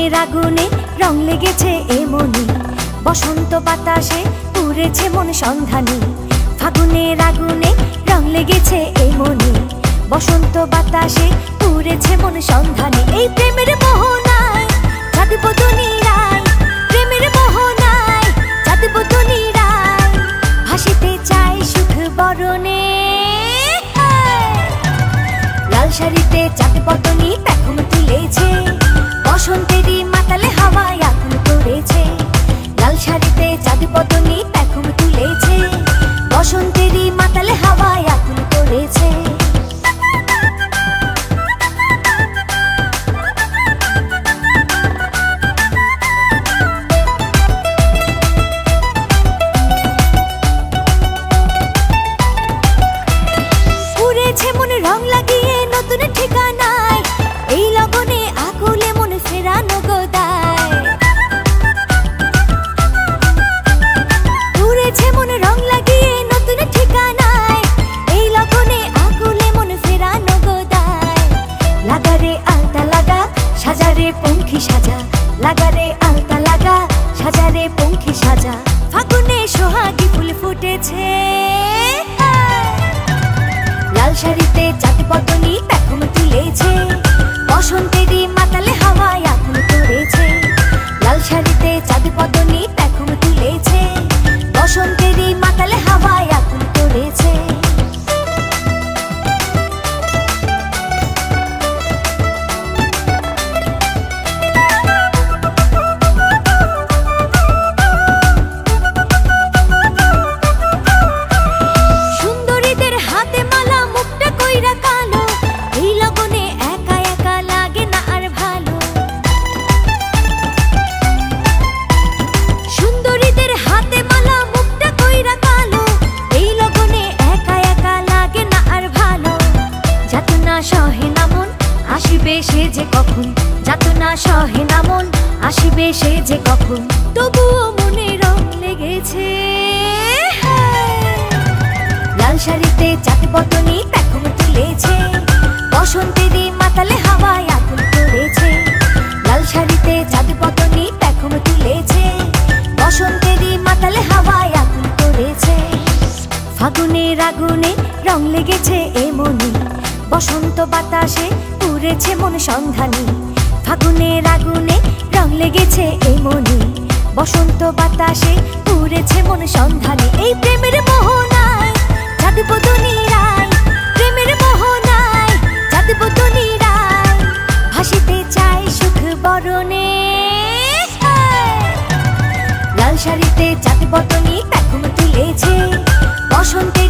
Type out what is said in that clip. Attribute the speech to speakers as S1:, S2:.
S1: ফাগুনের আগুনে রং লেগেছে এ মনে, বসন্ত বাতাসে উড়েছে মন সন্ধানে। ফাগুনের আগুনে রং লেগেছে এ মনে, বসন্ত বাতাসে উড়েছে মন সন্ধানে। এই প্রেমের মোহনায় চাঁদব দুনিয়ায়, প্রেমের মোহনায় চাঁদব দুনিয়ায়, ভাসিতে চাই সুখ বরণে। লাল শাড়িতে চাঁদ পতনি পেখম তুলেছে, বসন্তেরই মাতালে হাওয়ায় আগুন করেছে। লাল শাড়িতে চাঁদ পতনি পেখম তুলেছে, বসন্তেরই মাতালে হাওয়ায় আগুন করেছে। উড়েছে মনে রং লাগিয়ে নতুন ঠিকানায়, এই লগনে আকুলে মনে ফেরানো গোদায়। উড়েছে মনে রং লাগিয়ে নতুন ঠিকানায়, এই লগনে আকুলে মনে ফেরানো গোদায়। লাগারে আলতা লাগা সাজারে পঙ্খী সাজা, লাগারে আলতা লাগা সাজারে পঙ্খী সাজা, ফাগুনে সোহাগী ফুল ফুটেছে। লাল শাড়িতে চাঁদ পতনি পেখম তুলেছে, বসন্তেরই মাতালে হাওয়ায় আগুন করেছে। লাল শাড়িতে চাঁদ পতনি পেখম তুলেছে, বসন্তেরই মাতালে হাওয়ায় আগুন করেছে। সুন্দরীদের হাতে মালা মুখটা কইরা কালো, এই লগনে একা একা লাগে না আর ভালো। সুন্দরীদের হাতে মালা মুখটা কইরা কালো, এই লগনে একা একা লাগে না আর ভালো। যাতনা সহে না মন আসিবে সে যে কখন, যাতনা সহে না মন আসিবে সে যে কখন, তবুও মনে রং লেগেছে। লাল শাড়িতে চাঁদ পতনি পেখম তুলেছে, বসন্তেরই মাতালে হাওয়ায় আগুন করেছে। লাল শাড়িতে চাঁদ পতনি পেখম তুলেছে, বসন্তেরই মাতালে হাওয়ায় আগুন করেছে। ফাগুনের আগুনে রং লেগেছে এ মনে, বসন্ত বাতাসে উড়েছে মন সন্ধানে। ফাগুনের আগুনে রং লেগেছে এ মনে, বসন্ত বাতাসে উড়েছে মন সন্ধানে। এই প্রেমের মোহনায় চাঁদব দুনিয়ায়, প্রেমের মোহনায় চাঁদব দুনিয়ায়, ভাসিতে চাই সুখ বরণে। লাল শাড়িতে চাঁদ পতনি পেখম তুলেছে, বসন্তে